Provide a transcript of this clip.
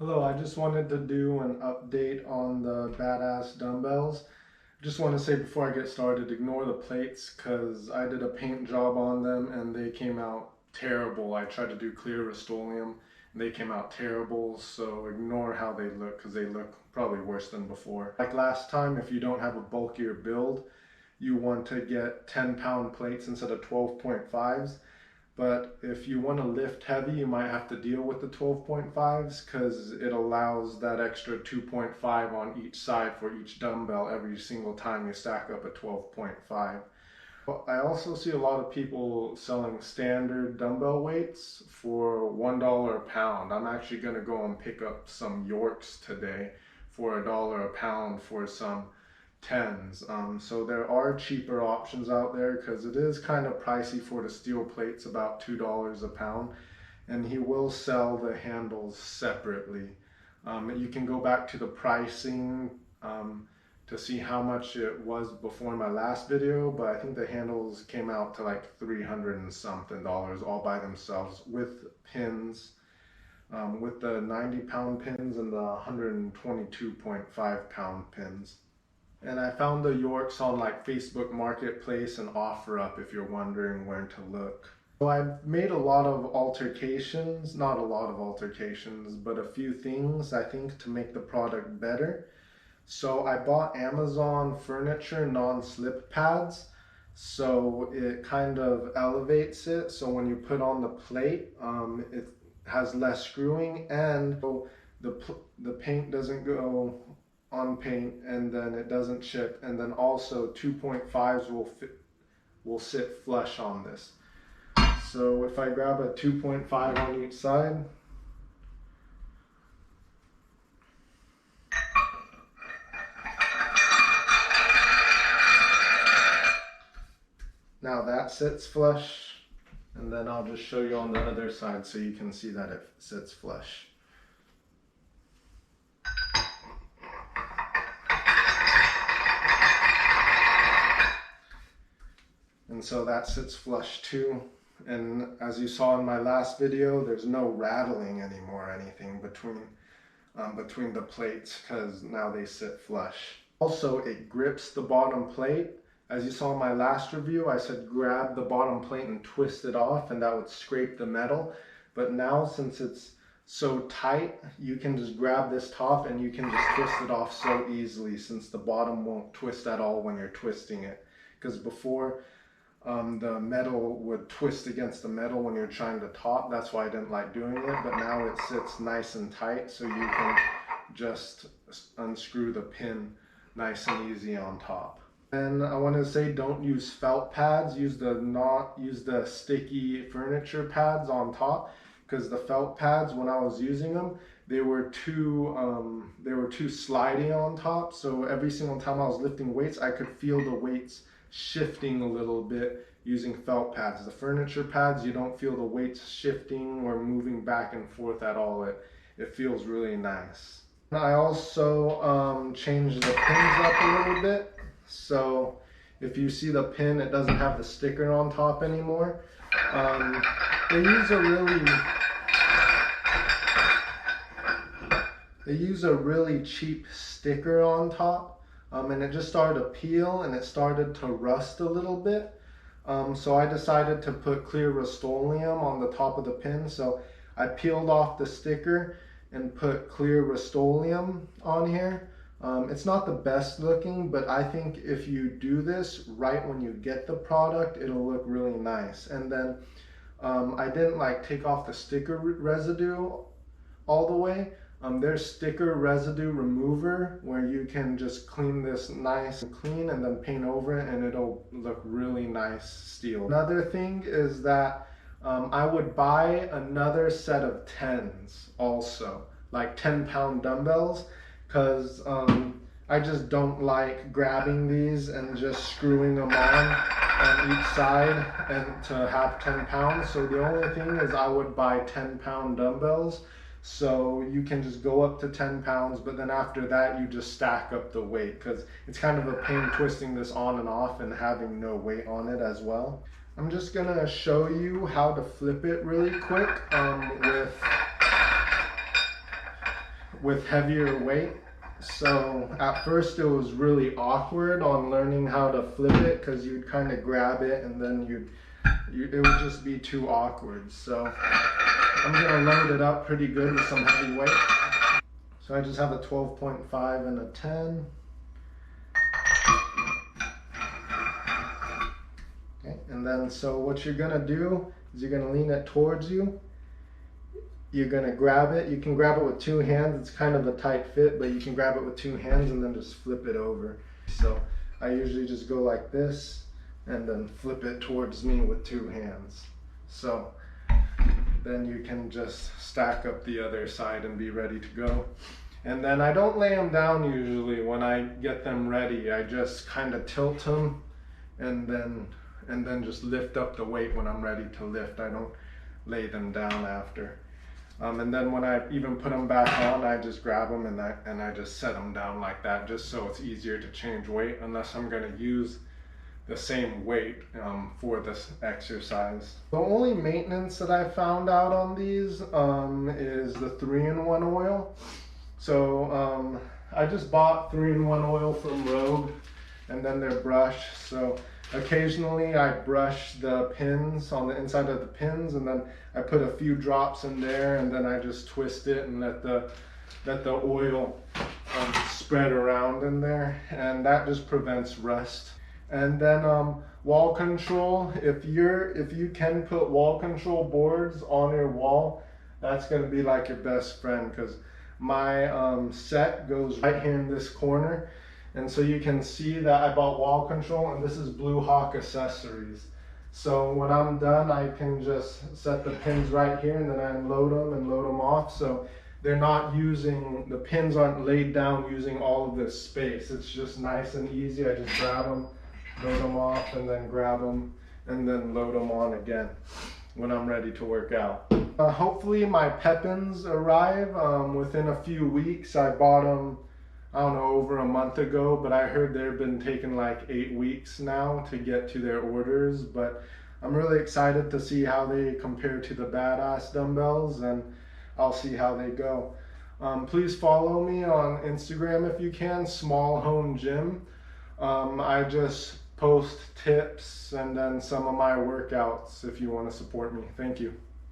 Hello, I just wanted to do an update on the Baadass dumbbells. Just want to say before I get started, ignore the plates because I did a paint job on them and they came out terrible. I tried to do clear Rust-Oleum and they came out terrible, so ignore how they look because they look probably worse than before. Like last time, if you don't have a bulkier build, you want to get 10-pound plates instead of 12.5s. But if you want to lift heavy, you might have to deal with the 12.5s because it allows that extra 2.5 on each side for each dumbbell every single time you stack up a 12.5. I also see a lot of people selling standard dumbbell weights for $1 a pound. I'm actually going to go and pick up some Yorks today for $1 a pound for some 10s. So there are cheaper options out there because it is kind of pricey for the steel plates, about $2 a pound, and he will sell the handles separately. You can go back to the pricing to see how much it was before my last video, but I think the handles came out to like $300 and something all by themselves with pins, with the 90-pound pins and the 122.5-pound pins. And I found the Yorks on like Facebook Marketplace and OfferUp if you're wondering where to look. So I've made a lot of altercations, not a lot of altercations, but a few things I think to make the product better. So I bought Amazon furniture non-slip pads. So it kind of elevates it. So when you put on the plate, it has less screwing and the paint doesn't go on paint and then it doesn't chip, and then also 2.5s will sit flush on this. So if I grab a 2.5 on each side, now that sits flush, and then I'll just show you on the other side so you can see that it sits flush. And so that sits flush too. And as you saw in my last video, there's no rattling anymore or anything between the plates because now they sit flush. Also, it grips the bottom plate. As you saw in my last review, I said grab the bottom plate and twist it off and that would scrape the metal. But now since it's so tight, you can just grab this top and you can just twist it off so easily since the bottom won't twist at all when you're twisting it. Because before, the metal would twist against the metal when you're trying to top. That's why I didn't like doing it, but now it sits nice and tight so you can just unscrew the pin nice and easy on top. And I want to say don't use felt pads, use the sticky furniture pads on top, because the felt pads, when I was using them, they were too slidey on top, so every single time I was lifting weights I could feel the weights shifting a little bit using felt pads. The furniture pads, you don't feel the weights shifting or moving back and forth at all. It feels really nice. I also changed the pins up a little bit. So if you see the pin, it doesn't have the sticker on top anymore. They use a really cheap sticker on top. And it just started to peel and it started to rust a little bit. So I decided to put clear Rust-Oleum on the top of the pin. So I peeled off the sticker and put clear Rust-Oleum on here. It's not the best looking, but I think if you do this right when you get the product, it'll look really nice. And then I didn't like take off the sticker residue all the way. There's sticker residue remover where you can just clean this nice and clean and then paint over it and it'll look really nice steel. Another thing is that I would buy another set of 10s also, like 10-pound dumbbells, because I just don't like grabbing these and just screwing them on each side and to have 10 pounds. So the only thing is I would buy 10-pound dumbbells. So you can just go up to 10 pounds, but then after that you just stack up the weight because it's kind of a pain twisting this on and off and having no weight on it as well. I'm just gonna show you how to flip it really quick with with heavier weight. So at first it was really awkward on learning how to flip it, because you'd kind of grab it and then it would just be too awkward. So I'm gonna load it up pretty good with some heavy weight. So I just have a 12.5 and a 10. Okay, and then so what you're gonna do is you're gonna lean it towards you. You're gonna grab it. You can grab it with two hands. It's kind of a tight fit, but you can grab it with two hands and then just flip it over. So I usually just go like this and then flip it towards me with two hands. So then you can just stack up the other side and be ready to go. And then I don't lay them down usually when I get them ready. I just kind of tilt them and then just lift up the weight when I'm ready to lift. I don't lay them down after. And then when I even put them back on, I just grab them and I just set them down like that, just so it's easier to change weight, unless I'm going to use the same weight for this exercise. The only maintenance that I found out on these is the 3-in-1 oil. So I just bought 3-in-1 oil from Rogue, and then their brush. So occasionally I brush the pins on the inside of the pins, and then I put a few drops in there, and then I just twist it and let the oil spread around in there, and that just prevents rust. And then wall control, if you can put wall control boards on your wall, that's going to be like your best friend, because my set goes right here in this corner. And so you can see that I bought wall control, and this is Blue Hawk accessories. So when I'm done, I can just set the pins right here, and then I unload them and load them off. So they're not using, the pins aren't laid down using all of this space. It's just nice and easy. I just grab them, load them off, and then grab them, and then load them on again when I'm ready to work out. Hopefully my Pepins arrive within a few weeks. I bought them, I don't know, over a month ago, but I heard they've been taking like 8 weeks now to get to their orders. But I'm really excited to see how they compare to the Baadass dumbbells, and I'll see how they go. Please follow me on Instagram if you can, Small Home Gym. I just post tips and then some of my workouts if you want to support me. Thank you.